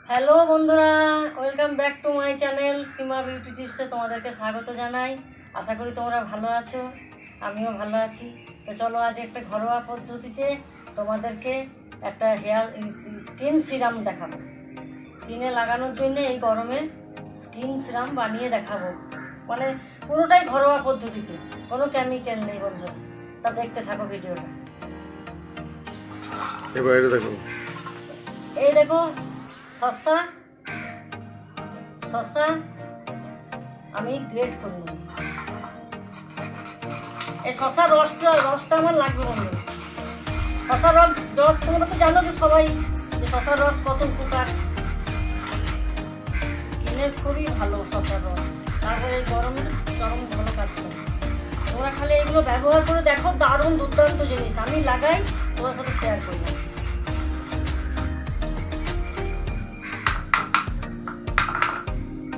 Hello বন্ধুরা, welcome back to my channel Seema beauty টিপসে তোমাদেরকে স্বাগত জানাই। আশা করি তোমরা ভালো আছো, আমিও ভালো আছি। তো চলো আজ একটা ঘরোয়া পদ্ধতিতে তোমাদেরকে একটা স্কিন সিরাম দেখাবো। স্কিনে লাগানোর জন্য এই গরমে স্কিন সিরাম বানিয়ে দেখাবো, মানে পুরোটাই ঘরোয়া পদ্ধতিতে, কোনো কেমিক্যাল নেই বন্ধুরা। তা দেখতে থাকো ভিডিওটা। এবার এটা দেখো, এই দেখো শসা শসা আমি গ্রেট করে নেব। এই শসার রসটা আমার লাগবে বন্ধু। শসার রস তোমরা তো জানো যে সবাই, যে শসার রস কত উপকার, স্কিনের খুবই ভালো শসার রস। তারপরে এই গরমে চরম ভালো কাজ করে। তোমরা খালি এগুলো ব্যবহার করে দেখো, দারুণ দুর্দান্ত জিনিস। আমি লাগাই, তোমার সাথে শেয়ার করি।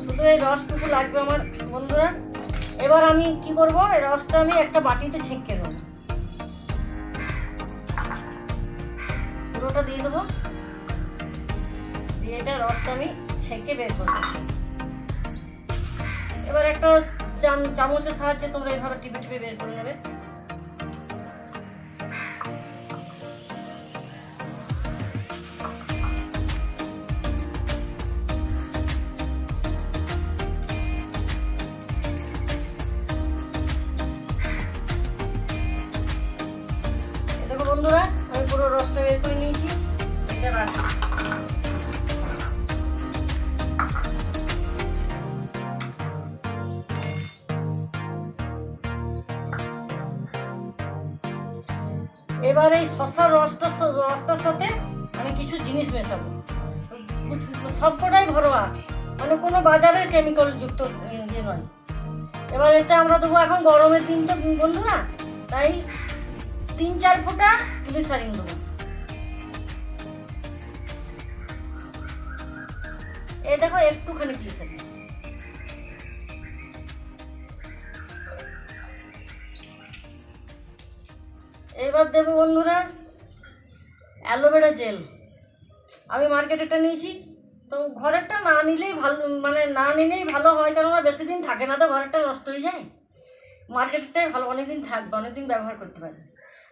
শুধু এই রসটুকু লাগবে আমার বন্ধুরা। এবার আমি কি করব, এই রসটা আমি একটা বাটিতে ছেঁকে নেব, পুরোটা দিয়ে দেবো। দিয়ে এটা রসটা আমি ছেঁকে বের করবো। এবার একটা চামচের সাহায্যে তোমরা এইভাবে টিপে টিপে বের করে নেবে। দেখো বন্ধুরা, আমি পুরো রসটা বের করে নিয়েছি। এটা রাখি। এবার এই শসার রসটার সাথে আমি কিছু জিনিস মেশাবো। সবকটাই ঘরোয়া, মানে কোনো বাজারের কেমিক্যাল যুক্ত ইয়ে নয়। এবার এতে আমরা দেবো, এখন গরমের দিন তো বন্ধুরা, তাই 3-4 ফোঁটা গ্লিসারিন দেবো। এই দেখো একটুখানি গ্লিসারিন। এবার দেবো বন্ধুরা অ্যালোভেরা জেল। আমি মার্কেটেরটা নিয়েছি, তো ঘরেরটা না নিলেই ভালো, মানে না নিলেই ভালো হয়, কারণ বেশি দিন থাকে না তো, ঘরেরটা নষ্ট হয়ে যায়। মার্কেটেরটাই ভালো, অনেকদিন থাকবে, অনেকদিন ব্যবহার করতে পারবে।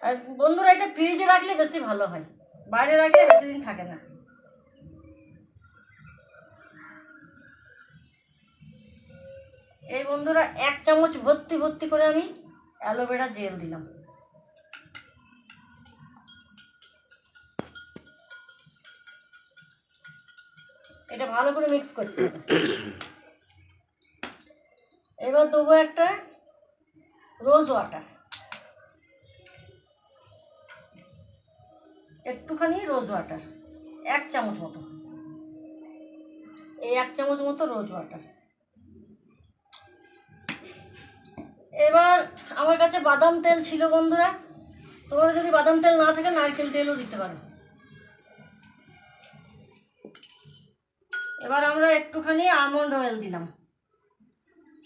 আর বন্ধুরা এটা ফ্রিজে রাখলে বেশি ভালো হয়, বাইরে রাখলে বেশি দিন থাকে না। এই বন্ধুরা 1 চামচ ভর্তি ভর্তি করে আমি অ্যালোভেরা জেল দিলাম। এটা ভালো করে মিক্স করতে হবে। এবার দেবো একটা রোজ ওয়াটার, একটুখানি রোজ ওয়াটার, 1 চামচ মতো। এই 1 চামচ মতো রোজ ওয়াটার। এবার আমার কাছে বাদাম তেল ছিল বন্ধুরা, তোমরা যদি বাদাম তেল না থাকে নারকেল তেলও দিতে পারো। এবার আমরা একটুখানি আমন্ড অয়েল দিলাম,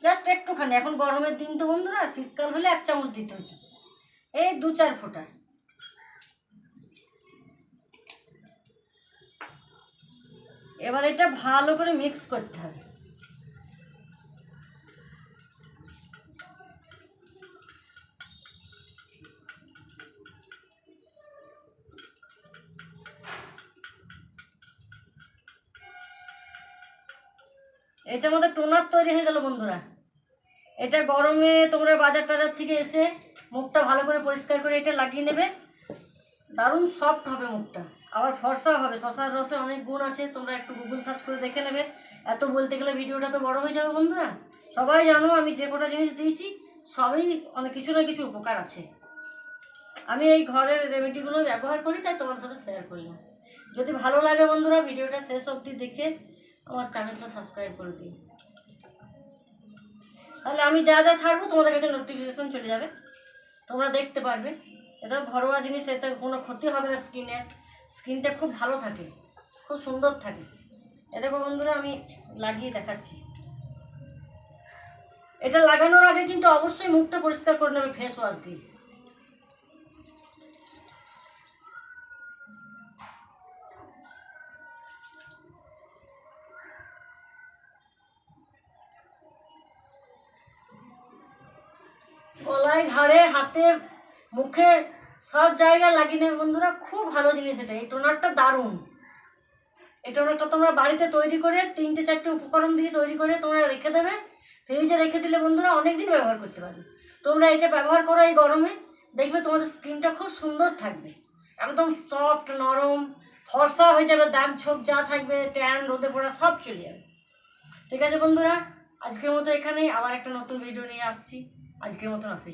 জাস্ট একটুখানি। এখন গরমের দিন তো বন্ধুরা, শীতকাল হলে 1 চামচ দিতে হতো, এই 2-4 ফোঁটা। এবার এটা ভালো করে মিক্স করতে হবে। এটা আমাদের টোনার তৈরি হয়ে গেল বন্ধুরা। এটা গরমে তোমরা বাজার টাজার থেকে এসে মুখটা ভালো করে পরিষ্কার করে এটা লাগিয়ে নেবে। দারুণ সফট হবে মুখটা, আবার ফর্সা হবে। শসার রসে অনেক গুণ আছে, তোমরা একটু গুগল সার্চ করে দেখে নেবে। এত বলতে গেলে ভিডিওটা তো বড় হয়ে যাবে বন্ধুরা। সবাই জানো আমি যে কটা জিনিস দিয়েছি সবই অনেক কিছু না কিছু উপকার আছে। আমি এই ঘরের রেমেডিগুলো ব্যবহার করি, তাই তোমার সাথে শেয়ার করলাম। যদি ভালো লাগে বন্ধুরা, ভিডিওটা শেষ অবধি দেখে আমার চ্যানেলটা সাবস্ক্রাইব করে দিন, তাহলে আমি যা যা ছাড়বো তোমাদের কাছে নোটিফিকেশন চলে যাবে, তোমরা দেখতে পারবে। এটা ঘরোয়া জিনিস, এতে কোনো ক্ষতি হবে না স্কিনের। স্কিনটা খুব ভালো থাকে, খুব সুন্দর থাকে। এ দেখো বন্ধুরা, আমি লাগিয়ে দেখাচ্ছি। এটা লাগানোর আগে কিন্তু অবশ্যই মুখটা পরিষ্কার করে নেবে ফেস ওয়াশ দিয়ে। গলায়, ঘাড়ে, হাতে, মুখে সব জায়গায় লাগিয়ে নেবে বন্ধুরা। খুব ভালো জিনিস এটা, এই টোনারটা দারুণ। এই টোনারটা তোমরা বাড়িতে তৈরি করে 3-4টে উপকরণ দিয়ে তৈরি করে তোমরা রেখে দেবে, ফ্রিজে রেখে দিলে বন্ধুরা অনেক দিন ব্যবহার করতে পারবে। তোমরা এটা ব্যবহার করো এই গরমে, দেখবে তোমাদের স্কিনটা খুব সুন্দর থাকবে, একদম সফট, নরম, ফর্সা হয়ে যাবে, দাগ ছোপ যা থাকবে, ট্যান, রোদে পড়া সব চলে যাবে। ঠিক আছে বন্ধুরা, আজকের মতো এখানেই, আবার একটা নতুন ভিডিও নিয়ে আসছি। আজকের মতন আসি।